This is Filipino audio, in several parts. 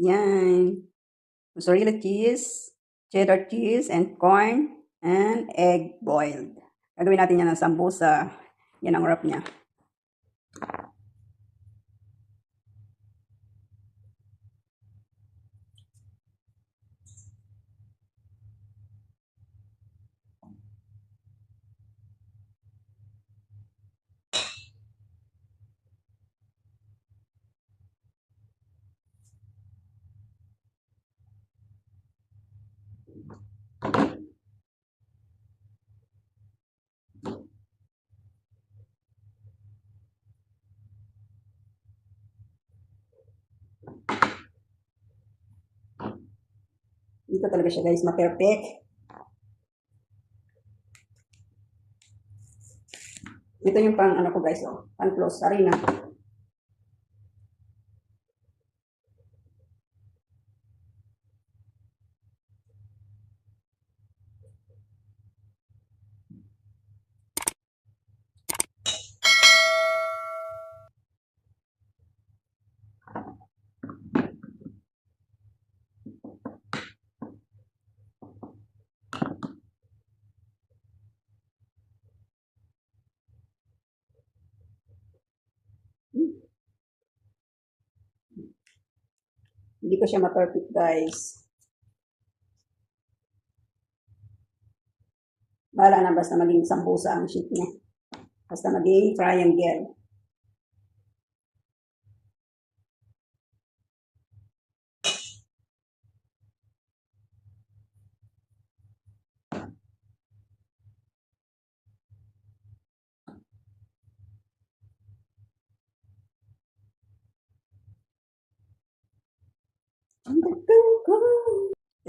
Yan. Mozzarella cheese, cheddar cheese, and corn, and egg boiled. Gagawin natin yan ng sambusa. Yan ang wrap niya. Dito talaga siya guys, ma-perfect. Ito yung pang ano ko guys, oh, pang close harina. Hindi ko siya ma-perfect guys. Bahala na basta maging sambusa ang shape niya. Basta maging triangle.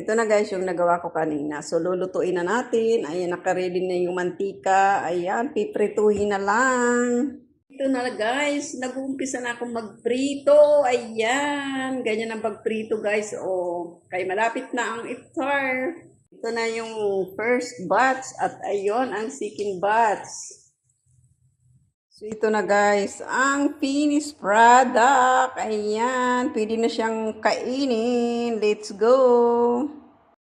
Ito na guys yung nagawa ko kanina. So lulutuin na natin. Ayan, nakaready na yung mantika. Ayan, piprituhin na lang. Ito na guys, nag-uumpisa na akong magprito. Ayan, ganyan ang pagprito guys. O, kay malapit na ang iftar. Ito na yung first batch at ayun ang second batch. So, ito na guys, ang finished product. Ayan, pwede na siyang kainin. Let's go!